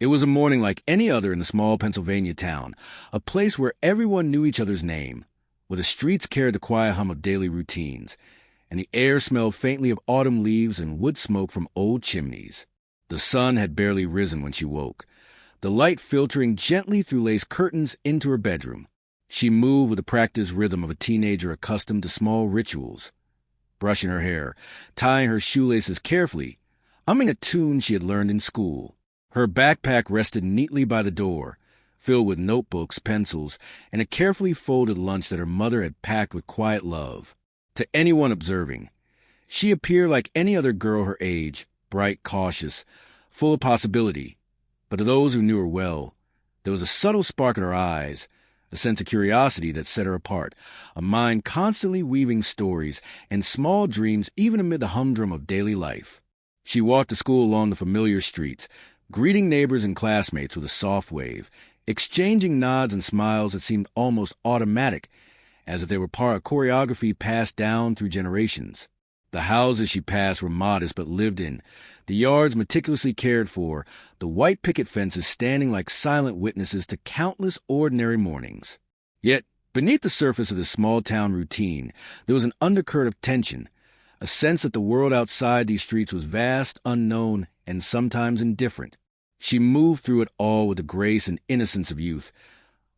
It was a morning like any other in the small Pennsylvania town, a place where everyone knew each other's name, where the streets carried the quiet hum of daily routines, and the air smelled faintly of autumn leaves and wood smoke from old chimneys. The sun had barely risen when she woke, the light filtering gently through lace curtains into her bedroom. She moved with the practiced rhythm of a teenager accustomed to small rituals, brushing her hair, tying her shoelaces carefully, humming a tune she had learned in school. Her backpack rested neatly by the door, filled with notebooks, pencils, and a carefully folded lunch that her mother had packed with quiet love. To anyone observing, she appeared like any other girl her age, bright, cautious, full of possibility. But to those who knew her well, there was a subtle spark in her eyes, a sense of curiosity that set her apart, a mind constantly weaving stories and small dreams even amid the humdrum of daily life. She walked to school along the familiar streets, greeting neighbors and classmates with a soft wave, exchanging nods and smiles that seemed almost automatic, as if they were part of choreography passed down through generations. The houses she passed were modest but lived in, the yards meticulously cared for, the white picket fences standing like silent witnesses to countless ordinary mornings. Yet, beneath the surface of this small-town routine, there was an undercurrent of tension, a sense that the world outside these streets was vast, unknown, and sometimes indifferent. She moved through it all with the grace and innocence of youth,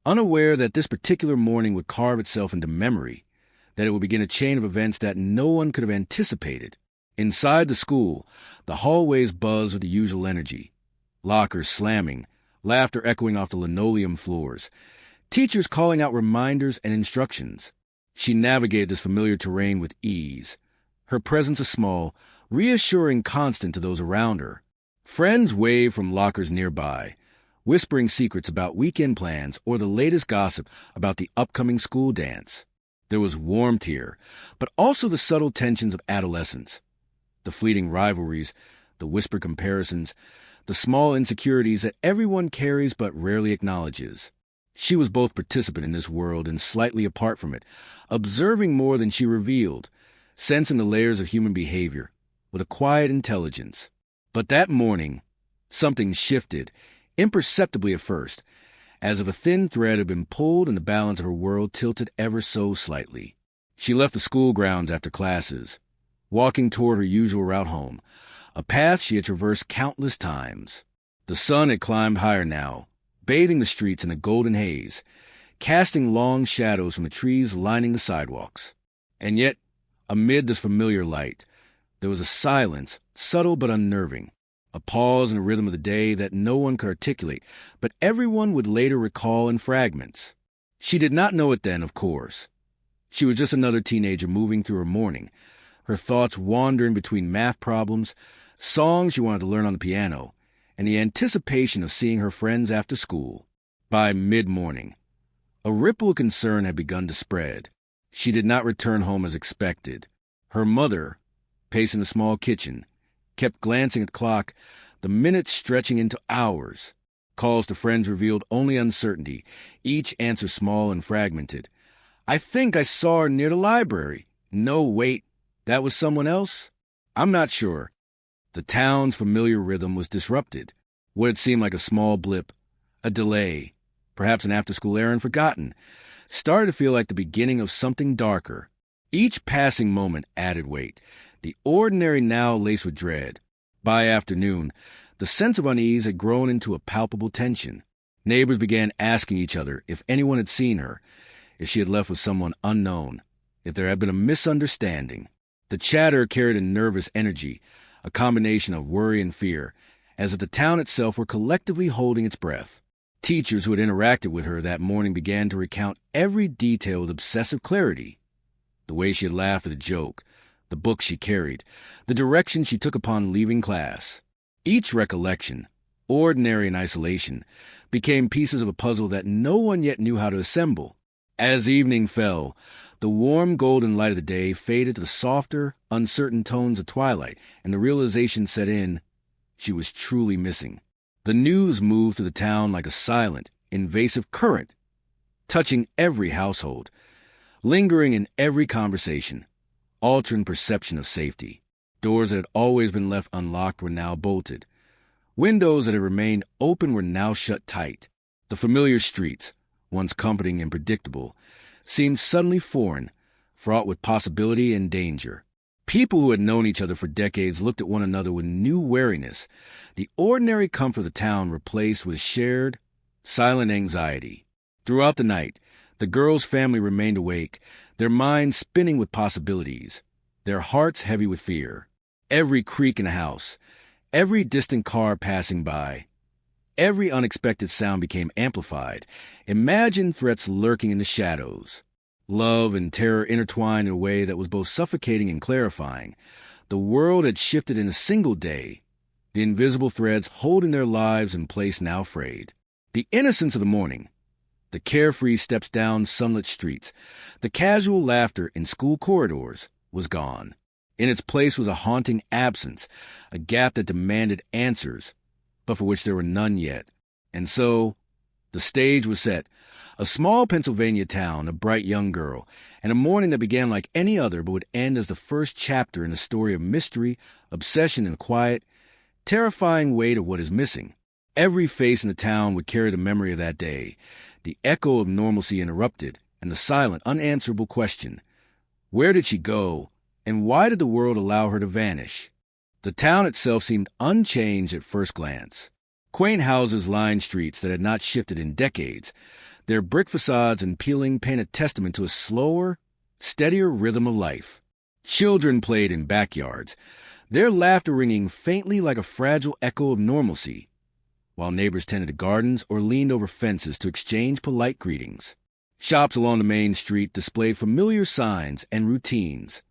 unaware that this particular morning would carve itself into memory, that it would begin a chain of events that no one could have anticipated. Inside the school, the hallways buzzed with the usual energy, lockers slamming, laughter echoing off the linoleum floors, teachers calling out reminders and instructions. She navigated this familiar terrain with ease, her presence a small, reassuring constant to those around her. Friends waved from lockers nearby, whispering secrets about weekend plans or the latest gossip about the upcoming school dance. There was warmth here, but also the subtle tensions of adolescence, the fleeting rivalries, the whispered comparisons, the small insecurities that everyone carries but rarely acknowledges. She was both participant in this world and slightly apart from it, observing more than she revealed, sensing the layers of human behavior, with a quiet intelligence. But that morning, something shifted, imperceptibly at first, as if a thin thread had been pulled and the balance of her world tilted ever so slightly. She left the school grounds after classes, walking toward her usual route home, a path she had traversed countless times. The sun had climbed higher now, bathing the streets in a golden haze, casting long shadows from the trees lining the sidewalks. And yet, amid this familiar light, there was a silence, subtle but unnerving, a pause in the rhythm of the day that no one could articulate, but everyone would later recall in fragments. She did not know it then, of course. She was just another teenager moving through her morning, her thoughts wandering between math problems, songs she wanted to learn on the piano, and the anticipation of seeing her friends after school. By mid-morning, a ripple of concern had begun to spread. She did not return home as expected. Her mother, pacing the small kitchen, kept glancing at the clock, the minutes stretching into hours. Calls to friends revealed only uncertainty, each answer small and fragmented. "I think I saw her near the library." "No, wait, that was someone else?" "I'm not sure." The town's familiar rhythm was disrupted. What had seemed like a small blip, a delay, perhaps an after-school errand forgotten, started to feel like the beginning of something darker. Each passing moment added weight, the ordinary now laced with dread. By afternoon, the sense of unease had grown into a palpable tension. Neighbors began asking each other if anyone had seen her, if she had left with someone unknown, if there had been a misunderstanding. The chatter carried a nervous energy, a combination of worry and fear, as if the town itself were collectively holding its breath. Teachers who had interacted with her that morning began to recount every detail with obsessive clarity. The way she had laughed at a joke, the book she carried, the direction she took upon leaving class. Each recollection, ordinary in isolation, became pieces of a puzzle that no one yet knew how to assemble. As evening fell, the warm golden light of the day faded to the softer, uncertain tones of twilight, and the realization set in, she was truly missing. The news moved through the town like a silent, invasive current, touching every household, lingering in every conversation, altering perception of safety. Doors that had always been left unlocked were now bolted. Windows that had remained open were now shut tight. The familiar streets, once comforting and predictable, seemed suddenly foreign, fraught with possibility and danger. People who had known each other for decades looked at one another with new wariness, the ordinary comfort of the town replaced with shared, silent anxiety. Throughout the night, the girl's family remained awake, their minds spinning with possibilities, their hearts heavy with fear. Every creak in the house, every distant car passing by, every unexpected sound became amplified. Imagine threats lurking in the shadows. Love and terror intertwined in a way that was both suffocating and clarifying. The world had shifted in a single day, the invisible threads holding their lives in place now frayed. The innocence of the morning, the carefree steps down sunlit streets, the casual laughter in school corridors was gone. In its place was a haunting absence, a gap that demanded answers, but for which there were none yet. And so, the stage was set. A small Pennsylvania town, a bright young girl, and a morning that began like any other but would end as the first chapter in a story of mystery, obsession, and a quiet, terrifying weight of what is missing. Every face in the town would carry the memory of that day, the echo of normalcy interrupted, and the silent, unanswerable question. Where did she go, and why did the world allow her to vanish? The town itself seemed unchanged at first glance. Quaint houses lined streets that had not shifted in decades. Their brick facades and peeling paint a testament to a slower, steadier rhythm of life. Children played in backyards, their laughter ringing faintly like a fragile echo of normalcy, while neighbors tended to gardens or leaned over fences to exchange polite greetings. Shops along the main street displayed familiar signs and routines.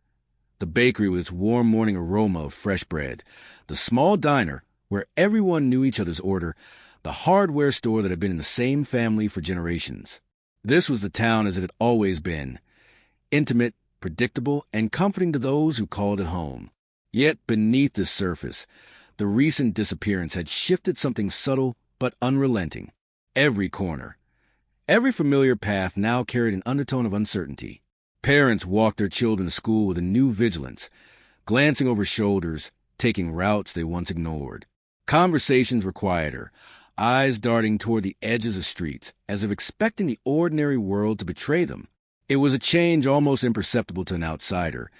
The bakery with its warm morning aroma of fresh bread, the small diner where everyone knew each other's order, the hardware store that had been in the same family for generations. This was the town as it had always been, intimate, predictable, and comforting to those who called it home. Yet beneath this surface, the recent disappearance had shifted something subtle but unrelenting. Every corner, every familiar path now carried an undertone of uncertainty. Parents walked their children to school with a new vigilance, glancing over shoulders, taking routes they once ignored. Conversations were quieter, eyes darting toward the edges of streets, as if expecting the ordinary world to betray them. It was a change almost imperceptible to an outsider,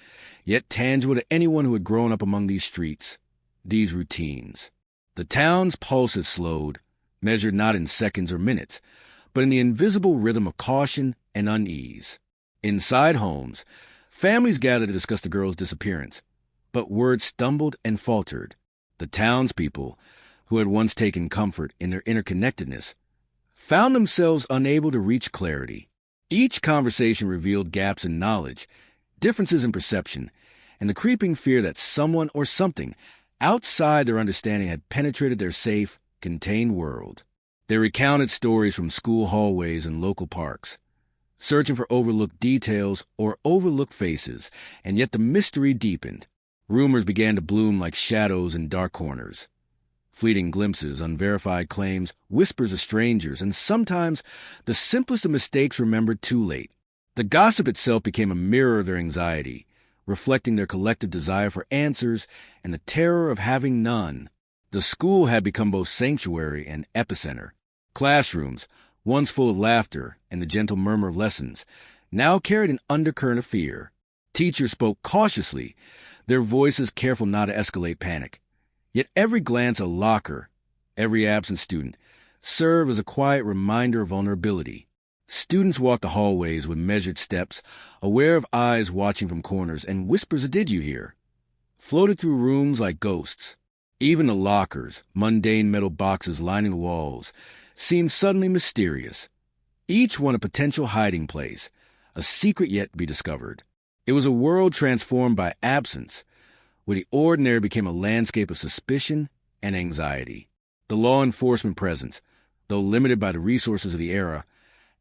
yet tangible to anyone who had grown up among these streets, these routines. The town's pulse had slowed, measured not in seconds or minutes, but in the invisible rhythm of caution and unease. Inside homes, families gathered to discuss the girl's disappearance, but words stumbled and faltered. The townspeople, who had once taken comfort in their interconnectedness, found themselves unable to reach clarity. Each conversation revealed gaps in knowledge, differences in perception, and the creeping fear that someone or something outside their understanding had penetrated their safe, contained world. They recounted stories from school hallways and local parks, searching for overlooked details or overlooked faces, and yet the mystery deepened. Rumors began to bloom like shadows in dark corners. Fleeting glimpses, unverified claims, whispers of strangers, and sometimes the simplest of mistakes remembered too late. The gossip itself became a mirror of their anxiety, reflecting their collective desire for answers and the terror of having none. The school had become both sanctuary and epicenter. Classrooms, once full of laughter and the gentle murmur of lessons, now carried an undercurrent of fear. Teachers spoke cautiously, their voices careful not to escalate panic. Yet every glance a locker, every absent student, served as a quiet reminder of vulnerability. Students walked the hallways with measured steps, aware of eyes watching from corners, and whispers of "did you hear?" floated through rooms like ghosts. Even the lockers, mundane metal boxes lining the walls, seemed suddenly mysterious. Each one a potential hiding place, a secret yet to be discovered. It was a world transformed by absence, where the ordinary became a landscape of suspicion and anxiety. The law enforcement presence, though limited by the resources of the era,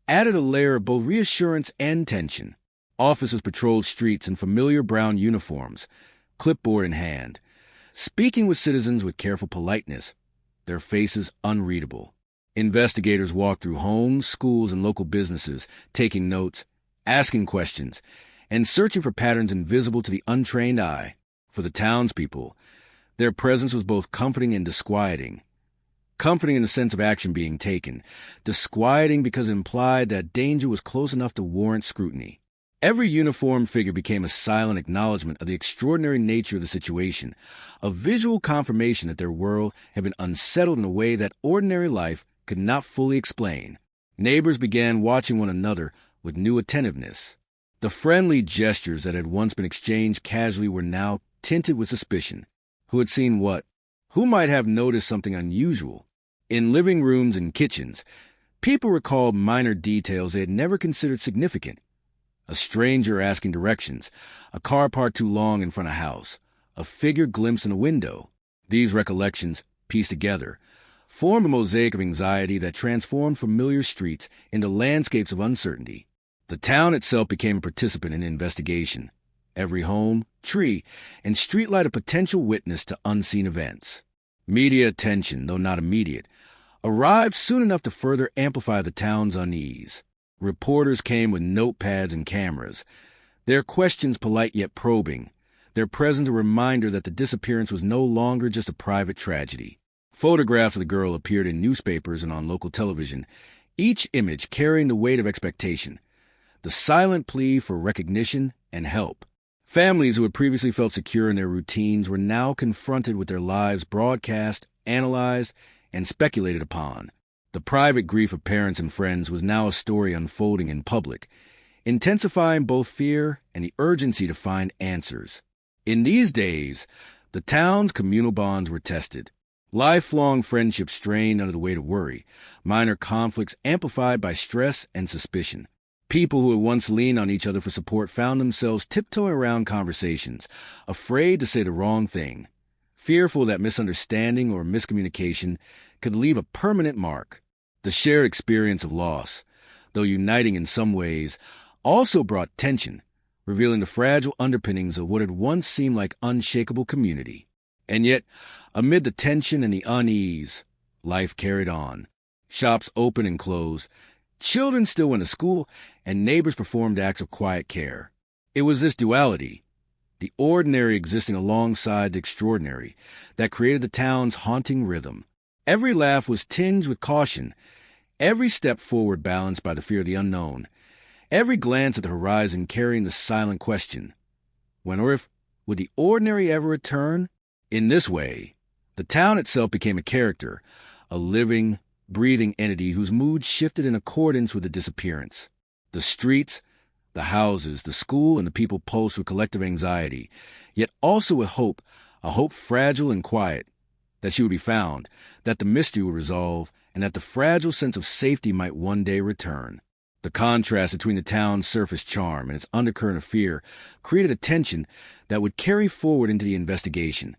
added a layer of both reassurance and tension. Officers patrolled streets in familiar brown uniforms, clipboard in hand, speaking with citizens with careful politeness, their faces unreadable. Investigators walked through homes, schools, and local businesses, taking notes, asking questions, and searching for patterns invisible to the untrained eye. For the townspeople, their presence was both comforting and disquieting. comforting in the sense of action being taken, disquieting because it implied that danger was close enough to warrant scrutiny. Every uniformed figure became a silent acknowledgement of the extraordinary nature of the situation, a visual confirmation that their world had been unsettled in a way that ordinary life could not fully explain. Neighbors began watching one another with new attentiveness. The friendly gestures that had once been exchanged casually were now tinted with suspicion. Who had seen what? Who might have noticed something unusual? In living rooms and kitchens, people recalled minor details they had never considered significant. A stranger asking directions, a car parked too long in front of a house, a figure glimpsed in a window. These recollections, pieced together, formed a mosaic of anxiety that transformed familiar streets into landscapes of uncertainty. The town itself became a participant in the investigation. Every home, tree, and streetlight a potential witness to unseen events. Media attention, though not immediate, arrived soon enough to further amplify the town's unease. Reporters came with notepads and cameras, their questions polite yet probing, their presence a reminder that the disappearance was no longer just a private tragedy. Photographs of the girl appeared in newspapers and on local television, each image carrying the weight of expectation, the silent plea for recognition and help. Families who had previously felt secure in their routines were now confronted with their lives broadcast, analyzed, and speculated upon. The private grief of parents and friends was now a story unfolding in public, intensifying both fear and the urgency to find answers. In these days, the town's communal bonds were tested. Lifelong friendships strained under the weight of worry, minor conflicts amplified by stress and suspicion. People who had once leaned on each other for support found themselves tiptoeing around conversations, afraid to say the wrong thing, fearful that misunderstanding or miscommunication could leave a permanent mark. The shared experience of loss, though uniting in some ways, also brought tension, revealing the fragile underpinnings of what had once seemed like unshakable community. And yet, amid the tension and the unease, life carried on. Shops opened and closed, children still went to school, and neighbors performed acts of quiet care. It was this duality, the ordinary existing alongside the extraordinary, that created the town's haunting rhythm. Every laugh was tinged with caution, every step forward balanced by the fear of the unknown, every glance at the horizon carrying the silent question, when or if would the ordinary ever return? In this way, the town itself became a character, a living, breathing entity whose mood shifted in accordance with the disappearance. The streets, the houses, the school, and the people pulsed with collective anxiety, yet also with hope, a hope fragile and quiet, that she would be found, that the mystery would resolve, and that the fragile sense of safety might one day return. The contrast between the town's surface charm and its undercurrent of fear created a tension that would carry forward into the investigation,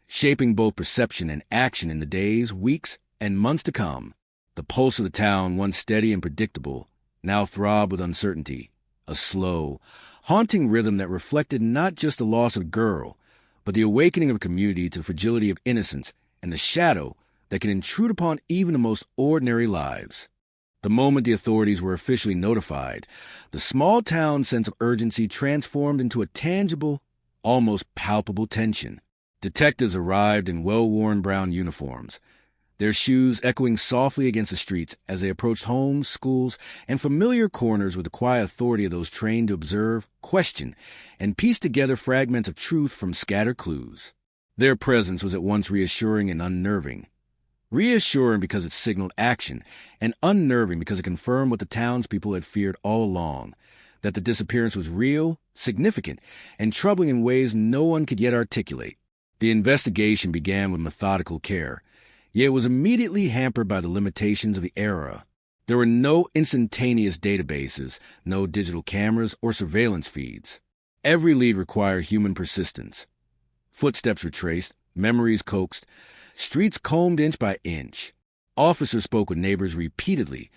shaping both perception and action in the days, weeks, and months to come. The pulse of the town, once steady and predictable, now throbbed with uncertainty, a slow, haunting rhythm that reflected not just the loss of a girl, but the awakening of a community to the fragility of innocence and the shadow that can intrude upon even the most ordinary lives. The moment the authorities were officially notified, the small town's sense of urgency transformed into a tangible, almost palpable tension. Detectives arrived in well-worn brown uniforms, their shoes echoing softly against the streets as they approached homes, schools, and familiar corners with the quiet authority of those trained to observe, question, and piece together fragments of truth from scattered clues. Their presence was at once reassuring and unnerving. Reassuring because it signaled action, and unnerving because it confirmed what the townspeople had feared all along, that the disappearance was real, significant, and troubling in ways no one could yet articulate. The investigation began with methodical care, yet it was immediately hampered by the limitations of the era. There were no instantaneous databases, no digital cameras or surveillance feeds. Every lead required human persistence. Footsteps were traced, memories coaxed, streets combed inch by inch. Officers spoke with neighbors repeatedly,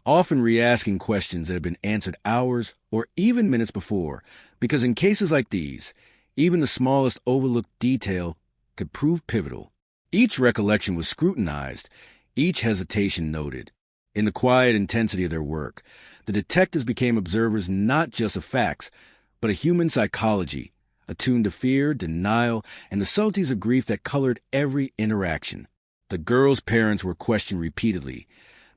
often re-asking questions that had been answered hours or even minutes before, because in cases like these, even the smallest overlooked detail could prove pivotal. Each recollection was scrutinized, each hesitation noted. In the quiet intensity of their work, the detectives became observers not just of facts, but of human psychology, attuned to fear, denial, and the subtleties of grief that colored every interaction. The girl's parents were questioned repeatedly,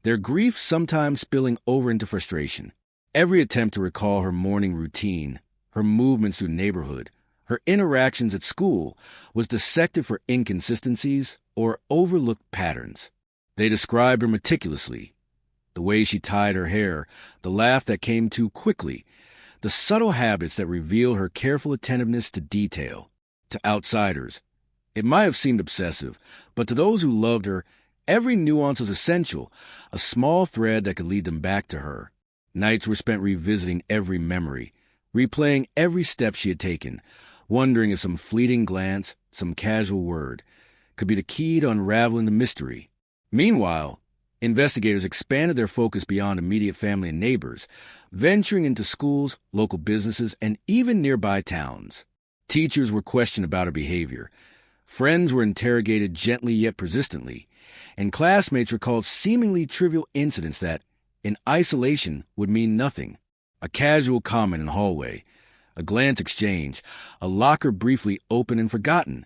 their grief sometimes spilling over into frustration. Every attempt to recall her morning routine, her movements through the neighborhood, her interactions at school was dissected for inconsistencies or overlooked patterns. They described her meticulously. The way she tied her hair, the laugh that came too quickly, the subtle habits that reveal her careful attentiveness to detail. To outsiders, it might have seemed obsessive, but to those who loved her, every nuance was essential, a small thread that could lead them back to her. Nights were spent revisiting every memory, replaying every step she had taken, wondering if some fleeting glance, some casual word, could be the key to unraveling the mystery. Meanwhile, investigators expanded their focus beyond immediate family and neighbors, venturing into schools, local businesses, and even nearby towns. Teachers were questioned about her behavior. Friends were interrogated gently yet persistently, and classmates recalled seemingly trivial incidents that, in isolation, would mean nothing. A casual comment in the hallway, a glance exchanged, a locker briefly opened and forgotten.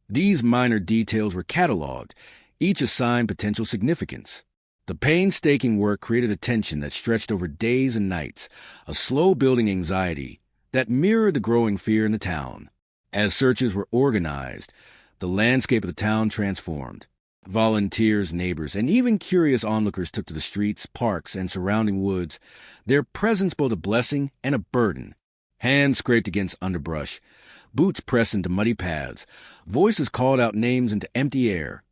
These minor details were cataloged, each assigned potential significance. The painstaking work created a tension that stretched over days and nights, a slow-building anxiety that mirrored the growing fear in the town. As searches were organized, the landscape of the town transformed. Volunteers, neighbors, and even curious onlookers took to the streets, parks, and surrounding woods, their presence both a blessing and a burden. Hands scraped against underbrush, boots pressed into muddy paths, voices called out names into empty air,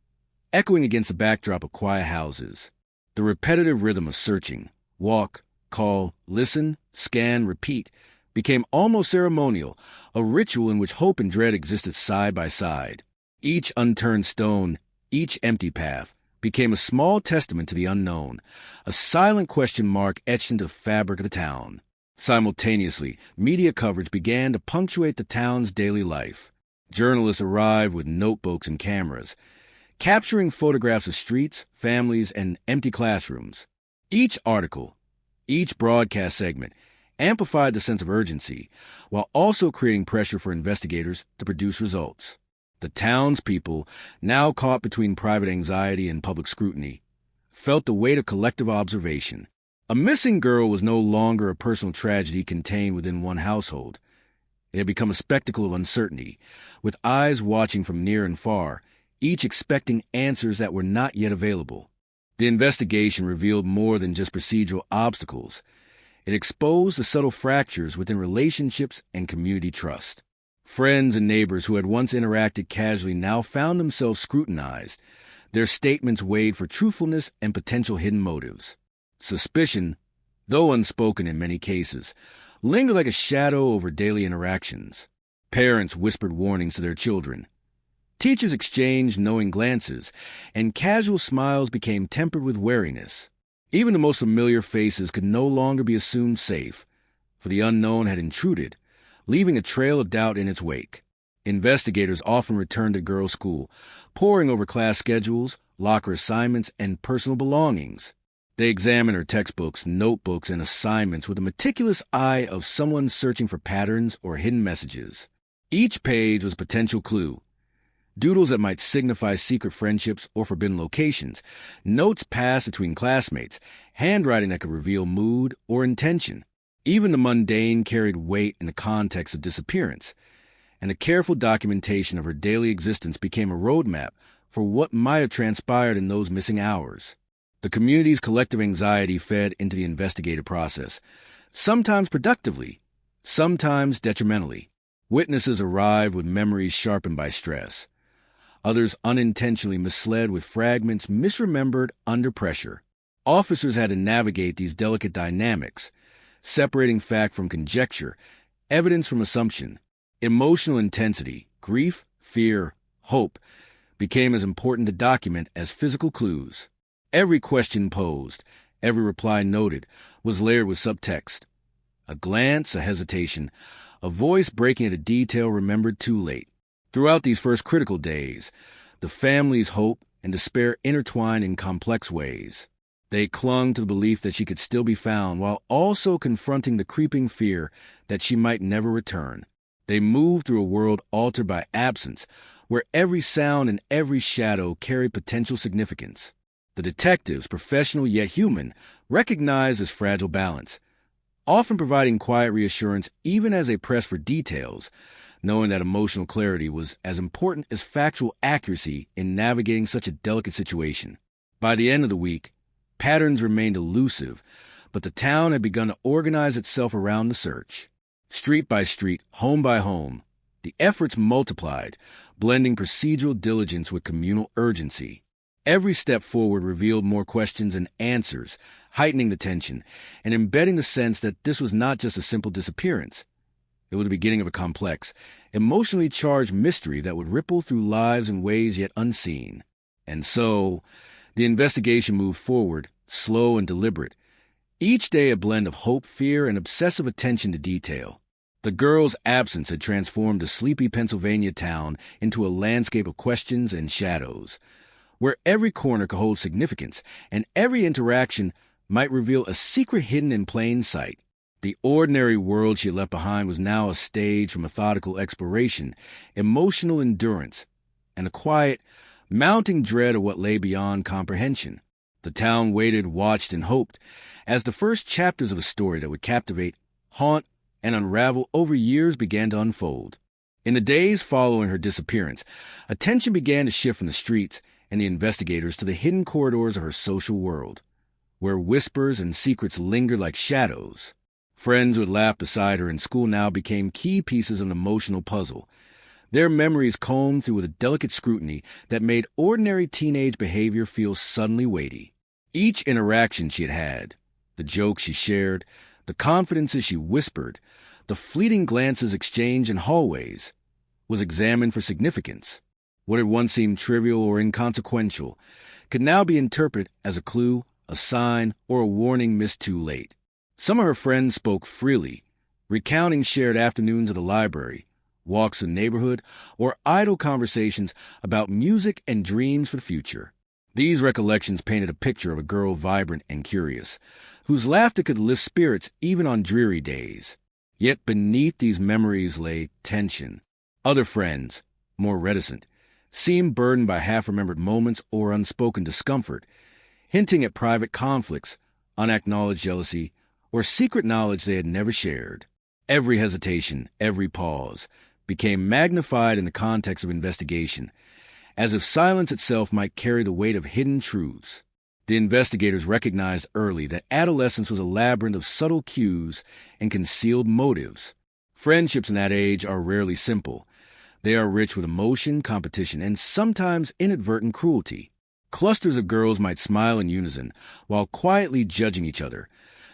echoing against the backdrop of quiet houses. The repetitive rhythm of searching, walk, call, listen, scan, repeat, became almost ceremonial, a ritual in which hope and dread existed side by side. Each unturned stone, each empty path, became a small testament to the unknown, a silent question mark etched into the fabric of the town. Simultaneously, media coverage began to punctuate the town's daily life. Journalists arrived with notebooks and cameras, capturing photographs of streets, families, and empty classrooms. Each article, each broadcast segment, amplified the sense of urgency, while also creating pressure for investigators to produce results. The townspeople, now caught between private anxiety and public scrutiny, felt the weight of collective observation. A missing girl was no longer a personal tragedy contained within one household. It had become a spectacle of uncertainty, with eyes watching from near and far, each expecting answers that were not yet available. The investigation revealed more than just procedural obstacles. It exposed the subtle fractures within relationships and community trust. Friends and neighbors who had once interacted casually now found themselves scrutinized, their statements weighed for truthfulness and potential hidden motives. Suspicion, though unspoken in many cases, lingered like a shadow over daily interactions. Parents whispered warnings to their children. Teachers exchanged knowing glances, and casual smiles became tempered with wariness. Even the most familiar faces could no longer be assumed safe, for the unknown had intruded, leaving a trail of doubt in its wake. Investigators often returned to girls' school, poring over class schedules, locker assignments, and personal belongings. They examined her textbooks, notebooks, and assignments with the meticulous eye of someone searching for patterns or hidden messages. Each page was a potential clue. Doodles that might signify secret friendships or forbidden locations, notes passed between classmates, handwriting that could reveal mood or intention. Even the mundane carried weight in the context of disappearance, and the careful documentation of her daily existence became a roadmap for what might have transpired in those missing hours. The community's collective anxiety fed into the investigative process, sometimes productively, sometimes detrimentally. Witnesses arrived with memories sharpened by stress. Others unintentionally misled with fragments misremembered under pressure. Officers had to navigate these delicate dynamics, separating fact from conjecture, evidence from assumption. Emotional intensity, grief, fear, hope, became as important to document as physical clues. Every question posed, every reply noted, was layered with subtext. A glance, a hesitation, a voice breaking at a detail remembered too late. Throughout these first critical days, the family's hope and despair intertwined in complex ways. They clung to the belief that she could still be found while also confronting the creeping fear that she might never return. They moved through a world altered by absence, where every sound and every shadow carried potential significance. The detectives, professional yet human, recognized this fragile balance, often providing quiet reassurance even as they pressed for details, knowing that emotional clarity was as important as factual accuracy in navigating such a delicate situation. By the end of the week, patterns remained elusive, but the town had begun to organize itself around the search. Street by street, home by home, the efforts multiplied, blending procedural diligence with communal urgency. Every step forward revealed more questions and answers, heightening the tension and embedding the sense that this was not just a simple disappearance. It was the beginning of a complex, emotionally charged mystery that would ripple through lives in ways yet unseen. And so, the investigation moved forward, slow and deliberate. Each day a blend of hope, fear, and obsessive attention to detail. The girl's absence had transformed a sleepy Pennsylvania town into a landscape of questions and shadows, where every corner could hold significance, and every interaction might reveal a secret hidden in plain sight. The ordinary world she had left behind was now a stage for methodical exploration, emotional endurance, and a quiet, mounting dread of what lay beyond comprehension. The town waited, watched, and hoped, as the first chapters of a story that would captivate, haunt, and unravel over years began to unfold. In the days following her disappearance, attention began to shift from the streets and the investigators to the hidden corridors of her social world, where whispers and secrets lingered like shadows. Friends who had laughed beside her in school now became key pieces of an emotional puzzle, their memories combed through with a delicate scrutiny that made ordinary teenage behavior feel suddenly weighty. Each interaction she had had, the jokes she shared, the confidences she whispered, the fleeting glances exchanged in hallways, was examined for significance. What had once seemed trivial or inconsequential could now be interpreted as a clue, a sign, or a warning missed too late. Some of her friends spoke freely, recounting shared afternoons at the library, walks in the neighborhood, or idle conversations about music and dreams for the future. These recollections painted a picture of a girl vibrant and curious, whose laughter could lift spirits even on dreary days. Yet beneath these memories lay tension. Other friends, more reticent, seemed burdened by half-remembered moments or unspoken discomfort, hinting at private conflicts, unacknowledged jealousy, or secret knowledge they had never shared. Every hesitation, every pause, became magnified in the context of investigation, as if silence itself might carry the weight of hidden truths. The investigators recognized early that adolescence was a labyrinth of subtle cues and concealed motives. Friendships in that age are rarely simple. They are rich with emotion, competition, and sometimes inadvertent cruelty. Clusters of girls might smile in unison while quietly judging each other.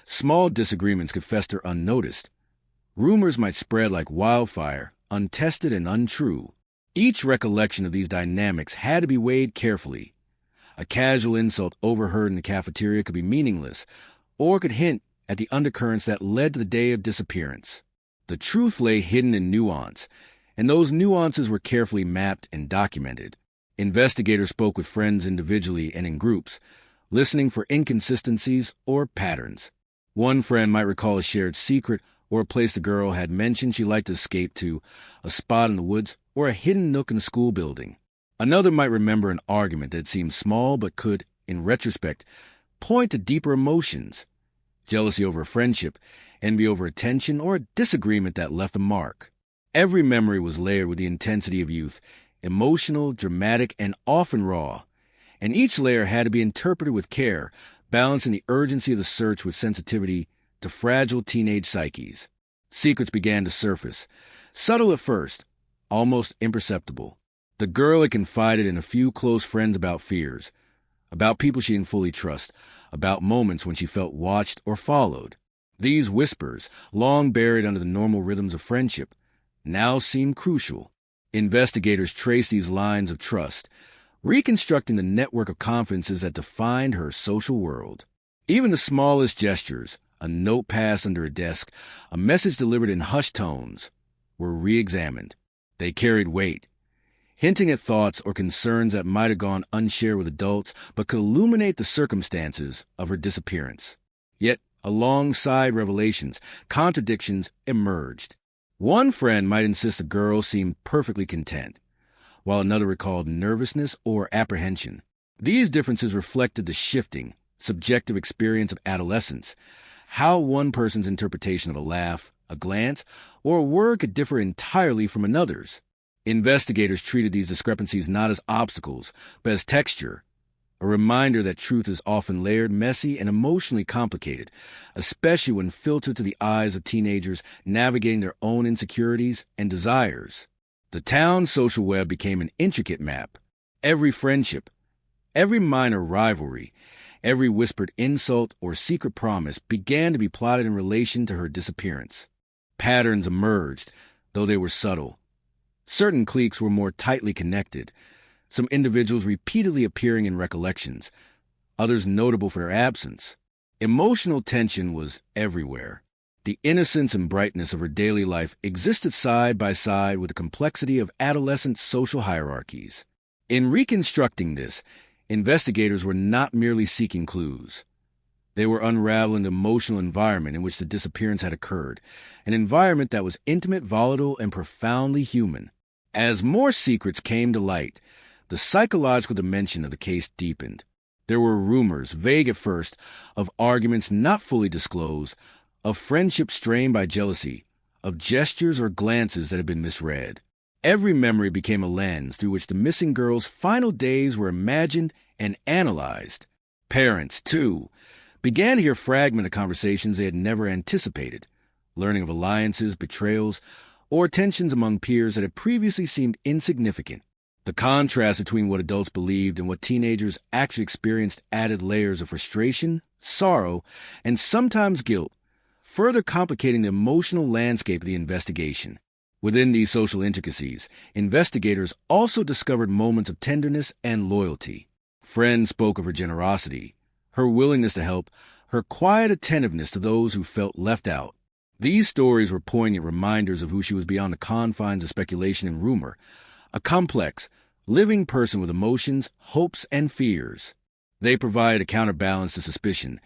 Small disagreements could fester unnoticed. Rumors might spread like wildfire, untested and untrue. Each recollection of these dynamics had to be weighed carefully. A casual insult overheard in the cafeteria could be meaningless, or could hint at the undercurrents that led to the day of disappearance. The truth lay hidden in nuance, and those nuances were carefully mapped and documented. Investigators spoke with friends individually and in groups, listening for inconsistencies or patterns. One friend might recall a shared secret or a place the girl had mentioned she liked to escape to, a spot in the woods, or a hidden nook in the school building. Another might remember an argument that seemed small but could, in retrospect, point to deeper emotions: jealousy over a friendship, envy over attention, or a disagreement that left a mark. Every memory was layered with the intensity of youth, emotional, dramatic, and often raw, and each layer had to be interpreted with care, balancing the urgency of the search with sensitivity to fragile teenage psyches. Secrets began to surface, subtle at first, almost imperceptible. The girl had confided in a few close friends about fears, about people she didn't fully trust, about moments when she felt watched or followed. These whispers, long buried under the normal rhythms of friendship, now seemed crucial. Investigators traced these lines of trust, reconstructing the network of confidences that defined her social world. Even the smallest gestures, a note passed under a desk, a message delivered in hushed tones, were re-examined. They carried weight, hinting at thoughts or concerns that might have gone unshared with adults but could illuminate the circumstances of her disappearance. Yet, alongside revelations, contradictions emerged. One friend might insist the girl seemed perfectly content, while another recalled nervousness or apprehension. These differences reflected the shifting, subjective experience of adolescence, how one person's interpretation of a laugh, a glance, or a word could differ entirely from another's. Investigators treated these discrepancies not as obstacles, but as texture, a reminder that truth is often layered, messy, and emotionally complicated, especially when filtered through the eyes of teenagers navigating their own insecurities and desires. The town's social web became an intricate map. Every friendship, every minor rivalry, every whispered insult or secret promise began to be plotted in relation to her disappearance. Patterns emerged, though they were subtle. Certain cliques were more tightly connected, some individuals repeatedly appearing in recollections, others notable for their absence. Emotional tension was everywhere. The innocence and brightness of her daily life existed side by side with the complexity of adolescent social hierarchies. In reconstructing this, investigators were not merely seeking clues. They were unraveling the emotional environment in which the disappearance had occurred, an environment that was intimate, volatile, and profoundly human. As more secrets came to light, the psychological dimension of the case deepened. There were rumors, vague at first, of arguments not fully disclosed, of friendships strained by jealousy, of gestures or glances that had been misread. Every memory became a lens through which the missing girl's final days were imagined and analyzed. Parents, too, began to hear fragmented conversations they had never anticipated, learning of alliances, betrayals, or tensions among peers that had previously seemed insignificant. The contrast between what adults believed and what teenagers actually experienced added layers of frustration, sorrow, and sometimes guilt, further complicating the emotional landscape of the investigation. Within these social intricacies, investigators also discovered moments of tenderness and loyalty. Friends spoke of her generosity, her willingness to help, her quiet attentiveness to those who felt left out. These stories were poignant reminders of who she was beyond the confines of speculation and rumor, a complex, living person with emotions, hopes, and fears. They provided a counterbalance to suspicion,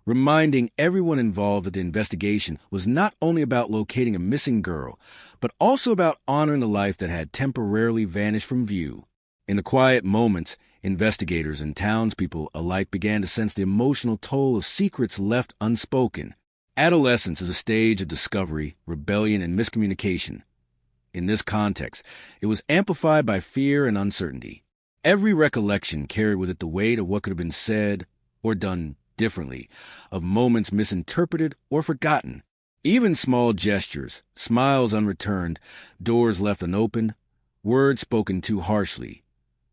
reminding everyone involved that the investigation was not only about locating a missing girl, but also about honoring the life that had temporarily vanished from view. In the quiet moments, investigators and townspeople alike began to sense the emotional toll of secrets left unspoken. Adolescence is a stage of discovery, rebellion, and miscommunication. In this context, it was amplified by fear and uncertainty. Every recollection carried with it the weight of what could have been said or done differently, of moments misinterpreted or forgotten. Even small gestures, smiles unreturned, doors left unopened, words spoken too harshly,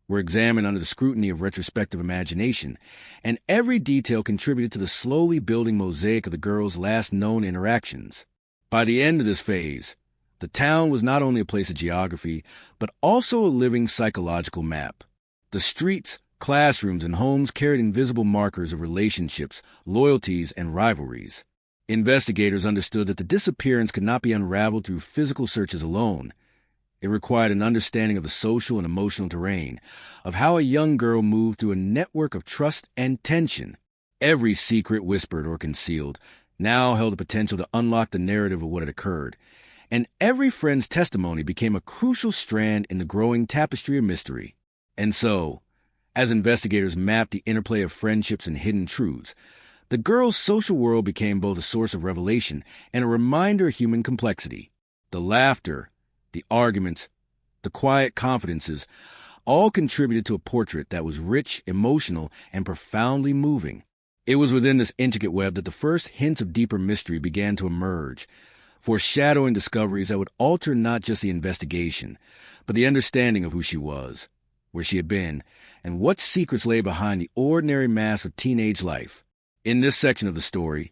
were examined under the scrutiny of retrospective imagination, and every detail contributed to the slowly building mosaic of the girl's last known interactions. By the end of this phase, the town was not only a place of geography, but also a living psychological map. The streets, classrooms, and homes carried invisible markers of relationships, loyalties, and rivalries. Investigators understood that the disappearance could not be unraveled through physical searches alone. It required an understanding of the social and emotional terrain, of how a young girl moved through a network of trust and tension. Every secret, whispered or concealed, now held the potential to unlock the narrative of what had occurred, and every friend's testimony became a crucial strand in the growing tapestry of mystery. And so, as investigators mapped the interplay of friendships and hidden truths, the girl's social world became both a source of revelation and a reminder of human complexity. The laughter, the arguments, the quiet confidences, all contributed to a portrait that was rich, emotional, and profoundly moving. It was within this intricate web that the first hints of deeper mystery began to emerge, foreshadowing discoveries that would alter not just the investigation, but the understanding of who she was, where she had been, and what secrets lay behind the ordinary mask of teenage life. In this section of the story,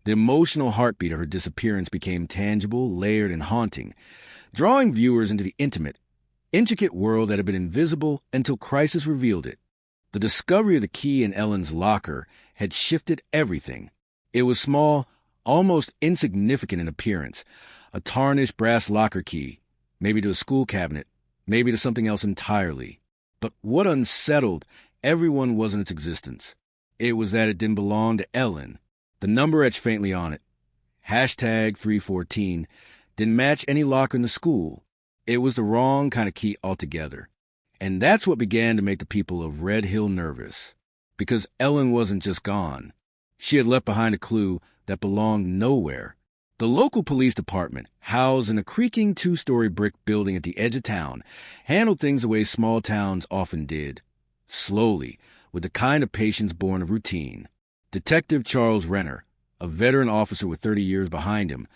the emotional heartbeat of her disappearance became tangible, layered, and haunting, drawing viewers into the intimate, intricate world that had been invisible until crisis revealed it. The discovery of the key in Ellen's locker had shifted everything. It was small, almost insignificant in appearance, a tarnished brass locker key, maybe to a school cabinet, maybe to something else entirely. But what unsettled everyone wasn't its existence. It was that it didn't belong to Ellen. The number etched faintly on it, #314, didn't match any locker in the school. It was the wrong kind of key altogether. And that's what began to make the people of Red Hill nervous. Because Ellen wasn't just gone. She had left behind a clue that belonged nowhere. The local police department, housed in a creaking 2-story brick building at the edge of town, handled things the way small towns often did. Slowly, with the kind of patience born of routine. Detective Charles Renner, a veteran officer with 30 years behind him,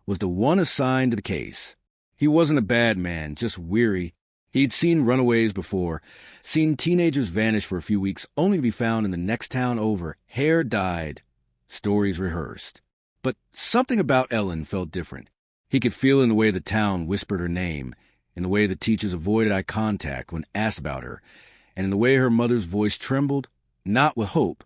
was the one assigned to the case. He wasn't a bad man, just weary. He'd seen runaways before, seen teenagers vanish for a few weeks only to be found in the next town over, hair dyed, stories rehearsed. But something about Ellen felt different. He could feel in the way the town whispered her name, in the way the teachers avoided eye contact when asked about her, and in the way her mother's voice trembled, not with hope,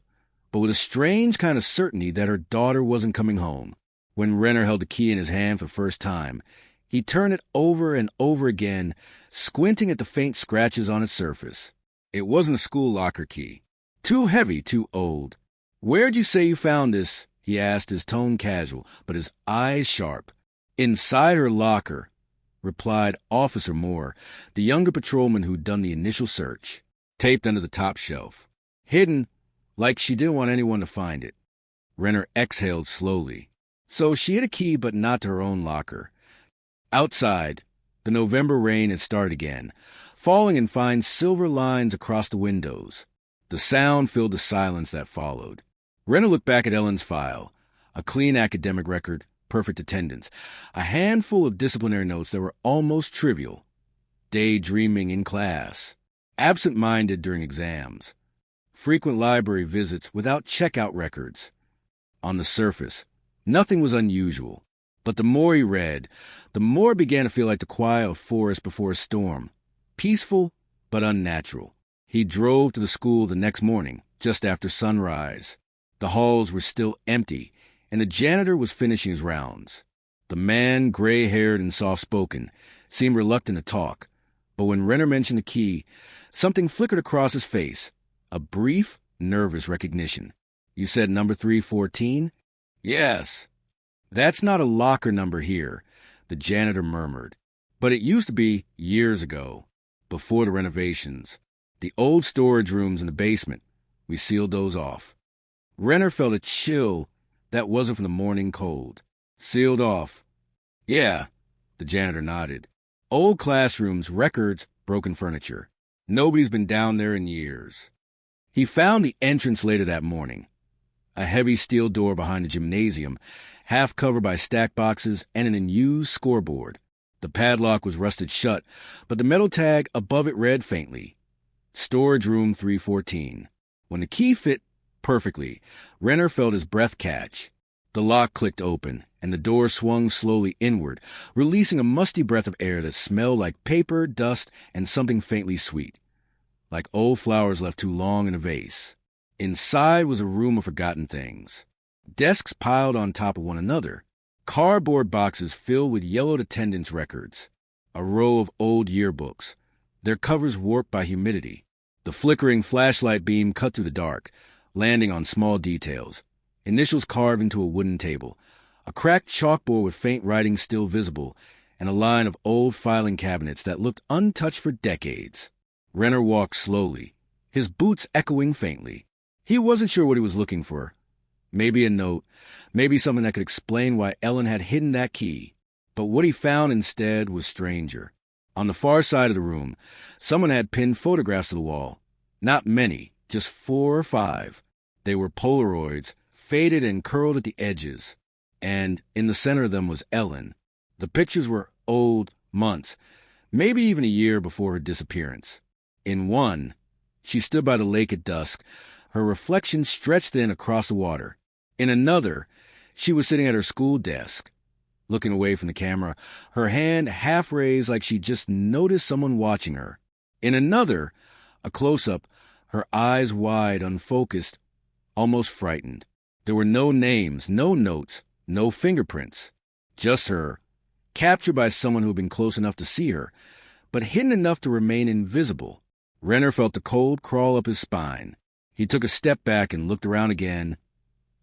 but with a strange kind of certainty that her daughter wasn't coming home. When Renner held the key in his hand for the first time, he turned it over and over again, squinting at the faint scratches on its surface. It wasn't a school locker key. Too heavy, too old. "Where'd you say you found this?" he asked, his tone casual, but his eyes sharp. "Inside her locker," replied Officer Moore, the younger patrolman who'd done the initial search. "Taped under the top shelf. Hidden, like she didn't want anyone to find it." Renner exhaled slowly. So she had a key, but not to her own locker. Outside, the November rain had started again, falling in fine silver lines across the windows. The sound filled the silence that followed. Renner looked back at Ellen's file, a clean academic record, perfect attendance, a handful of disciplinary notes that were almost trivial, daydreaming in class, absent-minded during exams, frequent library visits without checkout records. On the surface, nothing was unusual. But the more he read, the more it began to feel like the quiet of forest before a storm. Peaceful, but unnatural. He drove to the school the next morning, just after sunrise. The halls were still empty, and the janitor was finishing his rounds. The man, gray-haired and soft-spoken, seemed reluctant to talk. But when Renner mentioned the key, something flickered across his face. A brief, nervous recognition. "You said number 314? "Yes." "That's not a locker number here," the janitor murmured. "But it used to be years ago, before the renovations. The old storage rooms in the basement. We sealed those off." Renner felt a chill that wasn't from the morning cold. "Sealed off." "Yeah," the janitor nodded. "Old classrooms, records, broken furniture. Nobody's been down there in years." He found the entrance later that morning. A heavy steel door behind the gymnasium, half covered by stacked boxes and an unused scoreboard. The padlock was rusted shut, but the metal tag above it read faintly, "Storage Room 314." When the key fit perfectly, Renner felt his breath catch. The lock clicked open, and the door swung slowly inward, releasing a musty breath of air that smelled like paper, dust, and something faintly sweet, like old flowers left too long in a vase. Inside was a room of forgotten things. Desks piled on top of one another. Cardboard boxes filled with yellowed attendance records. A row of old yearbooks, their covers warped by humidity. The flickering flashlight beam cut through the dark, landing on small details. Initials carved into a wooden table. A cracked chalkboard with faint writing still visible, and a line of old filing cabinets that looked untouched for decades. Renner walked slowly, his boots echoing faintly. He wasn't sure what he was looking for. Maybe a note, maybe something that could explain why Ellen had hidden that key. But what he found instead was stranger. On the far side of the room, someone had pinned photographs to the wall. Not many, just 4 or 5. They were Polaroids, faded and curled at the edges. And in the center of them was Ellen. The pictures were old, months, maybe even a year before her disappearance. In one, she stood by the lake at dusk, her reflection stretched in across the water. In another, she was sitting at her school desk, looking away from the camera, her hand half raised like she just noticed someone watching her. In another, a close-up, her eyes wide, unfocused, almost frightened. There were no names, no notes, no fingerprints. Just her, captured by someone who had been close enough to see her, but hidden enough to remain invisible. Renner felt the cold crawl up his spine. He took a step back and looked around again.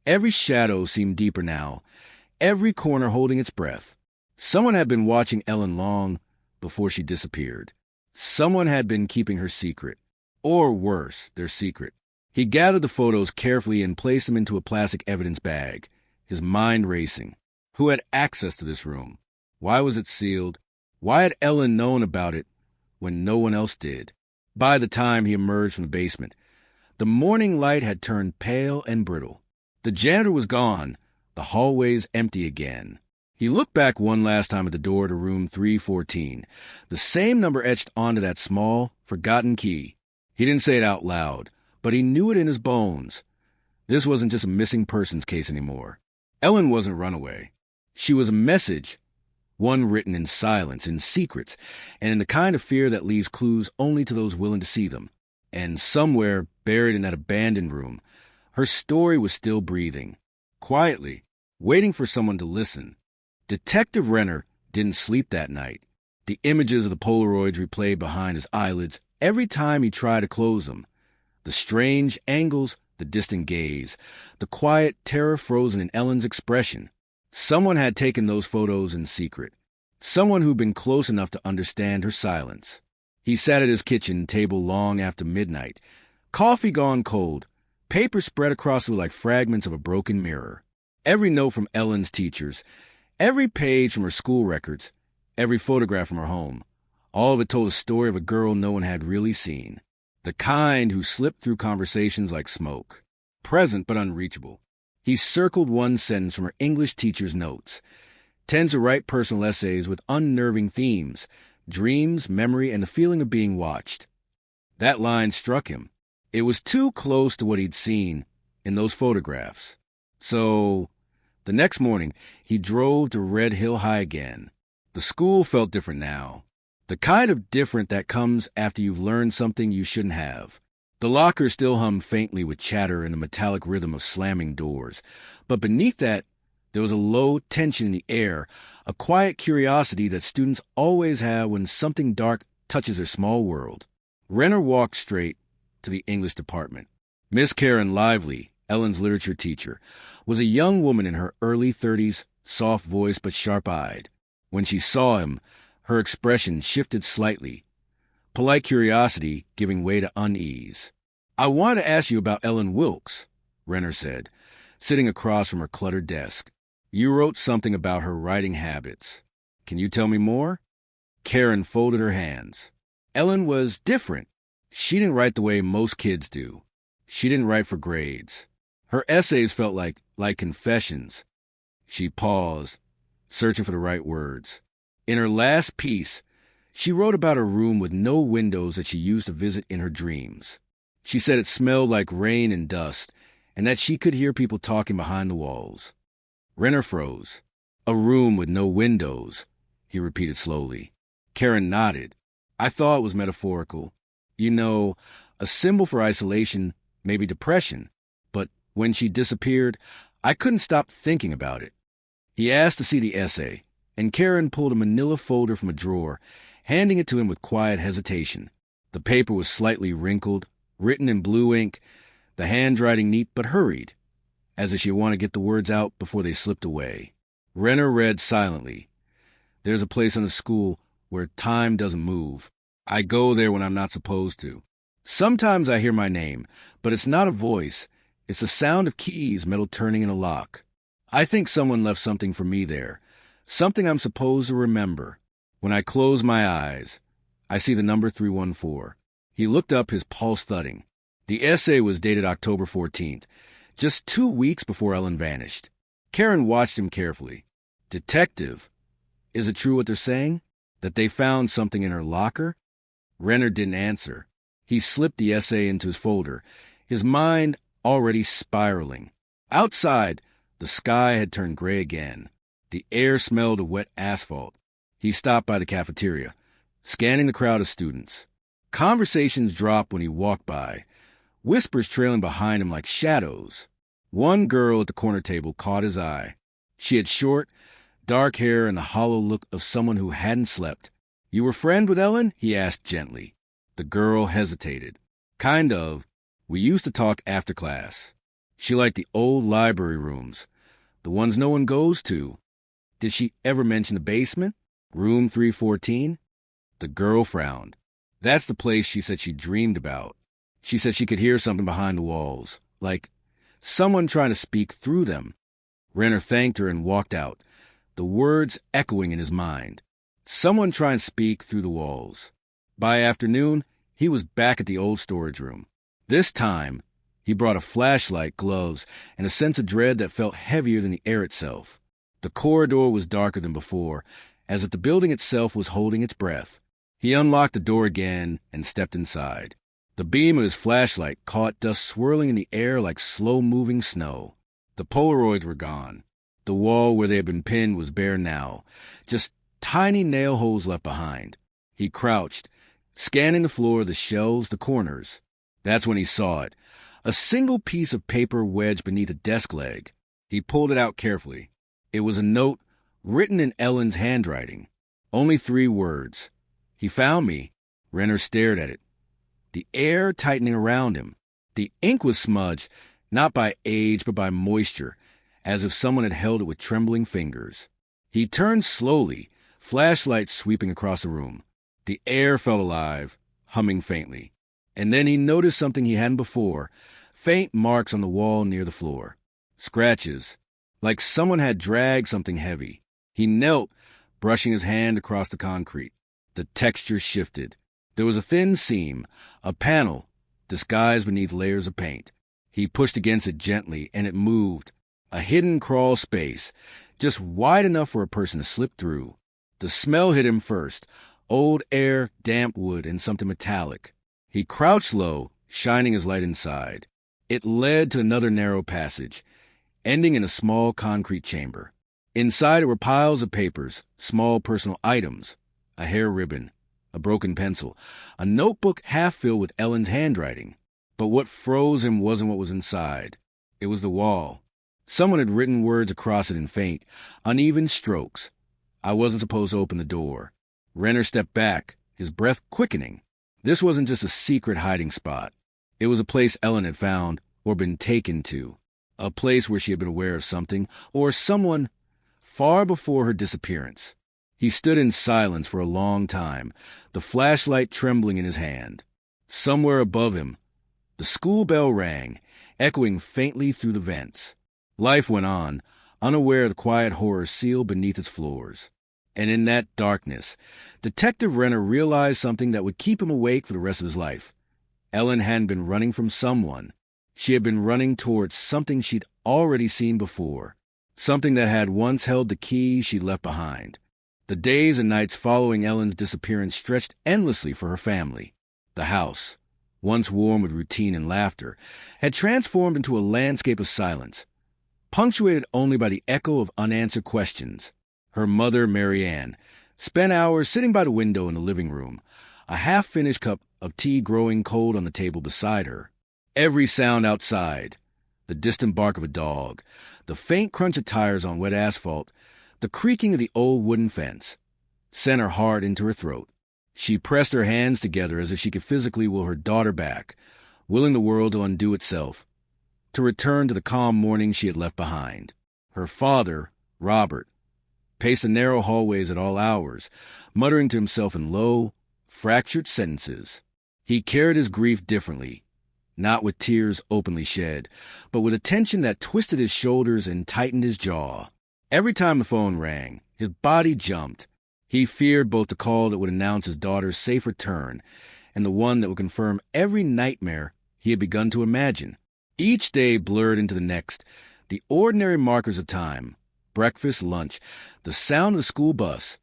Every shadow seemed deeper now, every corner holding its breath. Someone had been watching Ellen long before she disappeared. Someone had been keeping her secret. Or worse, their secret. He gathered the photos carefully and placed them into a plastic evidence bag, his mind racing. Who had access to this room? Why was it sealed? Why had Ellen known about it when no one else did? By the time he emerged from the basement, the morning light had turned pale and brittle. The janitor was gone, the hallways empty again. He looked back one last time at the door to room 314, the same number etched onto that small, forgotten key. He didn't say it out loud, but he knew it in his bones. This wasn't just a missing persons case anymore. Ellen wasn't runaway. She was a message, one written in silence, in secrets, and in the kind of fear that leaves clues only to those willing to see them. And somewhere, buried in that abandoned room, her story was still breathing, quietly, waiting for someone to listen. Detective Renner didn't sleep that night. The images of the Polaroids replayed behind his eyelids every time he tried to close them. The strange angles, the distant gaze, the quiet terror frozen in Ellen's expression. Someone had taken those photos in secret. Someone who'd been close enough to understand her silence. He sat at his kitchen table long after midnight, coffee gone cold, paper spread across it like fragments of a broken mirror. Every note from Ellen's teachers, every page from her school records, every photograph from her home, all of it told a story of a girl no one had really seen. The kind who slipped through conversations like smoke. Present but unreachable. He circled one sentence from her English teacher's notes. Tends to write personal essays with unnerving themes, dreams, memory, and the feeling of being watched. That line struck him. It was too close to what he'd seen in those photographs. So, the next morning, he drove to Red Hill High again. The school felt different now. The kind of different that comes after you've learned something you shouldn't have. The lockers still hummed faintly with chatter and the metallic rhythm of slamming doors. But beneath that, there was a low tension in the air, a quiet curiosity that students always have when something dark touches their small world. Renner walked straight to the English department. Miss Karen Lively, Ellen's literature teacher, was a young woman in her early 30s, soft-voiced but sharp-eyed. When she saw him, her expression shifted slightly, polite curiosity giving way to unease. "I want to ask you about Ellen Wilkes," Renner said, sitting across from her cluttered desk. "You wrote something about her writing habits. Can you tell me more?" Karen folded her hands. Ellen was different. She didn't write the way most kids do. She didn't write for grades. Her essays felt like confessions. She paused, searching for the right words. In her last piece, she wrote about a room with no windows that she used to visit in her dreams. She said it smelled like rain and dust, and that she could hear people talking behind the walls. Renner froze. "A room with no windows," he repeated slowly. Karen nodded. "I thought it was metaphorical. You know, a symbol for isolation, maybe depression. But when she disappeared, I couldn't stop thinking about it." He asked to see the essay, and Karen pulled a manila folder from a drawer, handing it to him with quiet hesitation. The paper was slightly wrinkled, written in blue ink, the handwriting neat but hurried, as if she wanted to get the words out before they slipped away. Renner read silently. "There's a place in the school where time doesn't move. I go there when I'm not supposed to. Sometimes I hear my name, but it's not a voice. It's the sound of keys, metal turning in a lock. I think someone left something for me there, something I'm supposed to remember. When I close my eyes, I see the number 314. He looked up, his pulse thudding. The essay was dated October 14th, just 2 weeks before Ellen vanished. Karen watched him carefully. "Detective, is it true what they're saying? That they found something in her locker?" Renner didn't answer. He slipped the essay into his folder, his mind already spiraling. Outside, the sky had turned gray again. The air smelled of wet asphalt. He stopped by the cafeteria, scanning the crowd of students. Conversations dropped when he walked by, whispers trailing behind him like shadows. One girl at the corner table caught his eye. She had short, dark hair and the hollow look of someone who hadn't slept. "You were friend with Ellen?" he asked gently. The girl hesitated. "Kind of. We used to talk after class. She liked the old library rooms, the ones no one goes to. Did she ever mention the basement? Room 314? The girl frowned. That's the place she said she dreamed about. She said she could hear something behind the walls, like someone trying to speak through them. Renner thanked her and walked out, the words echoing in his mind. Someone trying to speak through the walls. By afternoon, he was back at the old storage room. This time, he brought a flashlight, gloves, and a sense of dread that felt heavier than the air itself. The corridor was darker than before, as if the building itself was holding its breath. He unlocked the door again and stepped inside. The beam of his flashlight caught dust swirling in the air like slow-moving snow. The Polaroids were gone. The wall where they had been pinned was bare now, just tiny nail holes left behind. He crouched, scanning the floor, the shelves, the corners. That's when he saw it. A single piece of paper wedged beneath a desk leg. He pulled it out carefully. It was a note written in Ellen's handwriting. Only 3 words. He found me. Renner stared at it, the air tightening around him. The ink was smudged, not by age but by moisture, as if someone had held it with trembling fingers. He turned slowly, flashlight sweeping across the room. The air felt alive, humming faintly. And then he noticed something he hadn't before, faint marks on the wall near the floor. Scratches, like someone had dragged something heavy. He knelt, brushing his hand across the concrete. The texture shifted. There was a thin seam, a panel, disguised beneath layers of paint. He pushed against it gently, and it moved. A hidden crawl space, just wide enough for a person to slip through. The smell hit him first, old air, damp wood, and something metallic. He crouched low, shining his light inside. It led to another narrow passage, ending in a small concrete chamber. Inside it were piles of papers, small personal items, a hair ribbon, a broken pencil, a notebook half filled with Ellen's handwriting. But what froze him wasn't what was inside. It was the wall. Someone had written words across it in faint, uneven strokes. I wasn't supposed to open the door. Renner stepped back, his breath quickening. This wasn't just a secret hiding spot. It was a place Ellen had found, or been taken to. A place where she had been aware of something, or someone, far before her disappearance. He stood in silence for a long time, the flashlight trembling in his hand. Somewhere above him, the school bell rang, echoing faintly through the vents. Life went on, unaware of the quiet horror sealed beneath its floors. And in that darkness, Detective Renner realized something that would keep him awake for the rest of his life. Ellen hadn't been running from someone. She had been running towards something she'd already seen before, something that had once held the key she'd left behind. The days and nights following Ellen's disappearance stretched endlessly for her family. The house, once warm with routine and laughter, had transformed into a landscape of silence, punctuated only by the echo of unanswered questions. Her mother, Mary Ann, spent hours sitting by the window in the living room, a half-finished cup of tea growing cold on the table beside her. Every sound outside, the distant bark of a dog, the faint crunch of tires on wet asphalt, the creaking of the old wooden fence, sent her heart into her throat. She pressed her hands together as if she could physically will her daughter back, willing the world to undo itself, to return to the calm morning she had left behind. Her father, Robert, paced the narrow hallways at all hours, muttering to himself in low, fractured sentences. He carried his grief differently, not with tears openly shed, but with a tension that twisted his shoulders and tightened his jaw. Every time the phone rang, his body jumped. He feared both the call that would announce his daughter's safe return and the one that would confirm every nightmare he had begun to imagine. Each day blurred into the next, the ordinary markers of time, breakfast, lunch, the sound of the school bus,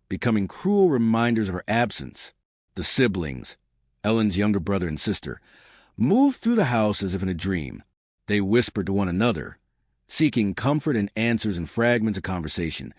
becoming cruel reminders of her absence. The siblings, Ellen's younger brother and sister, moved through the house as if in a dream. They whispered to one another, seeking comfort and answers in fragments of conversation,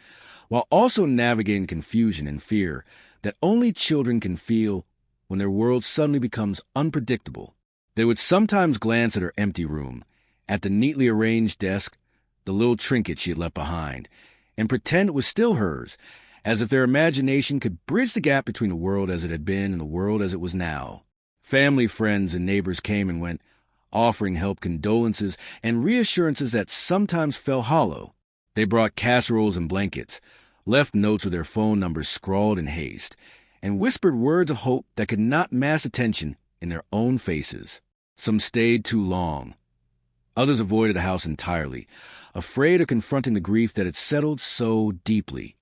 while also navigating confusion and fear that only children can feel when their world suddenly becomes unpredictable. They would sometimes glance at her empty room, at the neatly arranged desk, the little trinket she had left behind, and pretend it was still hers, as if their imagination could bridge the gap between the world as it had been and the world as it was now. Family, friends, and neighbors came and went, offering help, condolences, and reassurances that sometimes fell hollow. They brought casseroles and blankets, left notes with their phone numbers scrawled in haste, and whispered words of hope that could not mask the tension in their own faces. Some stayed too long. Others avoided the house entirely, afraid of confronting the grief that had settled so deeply.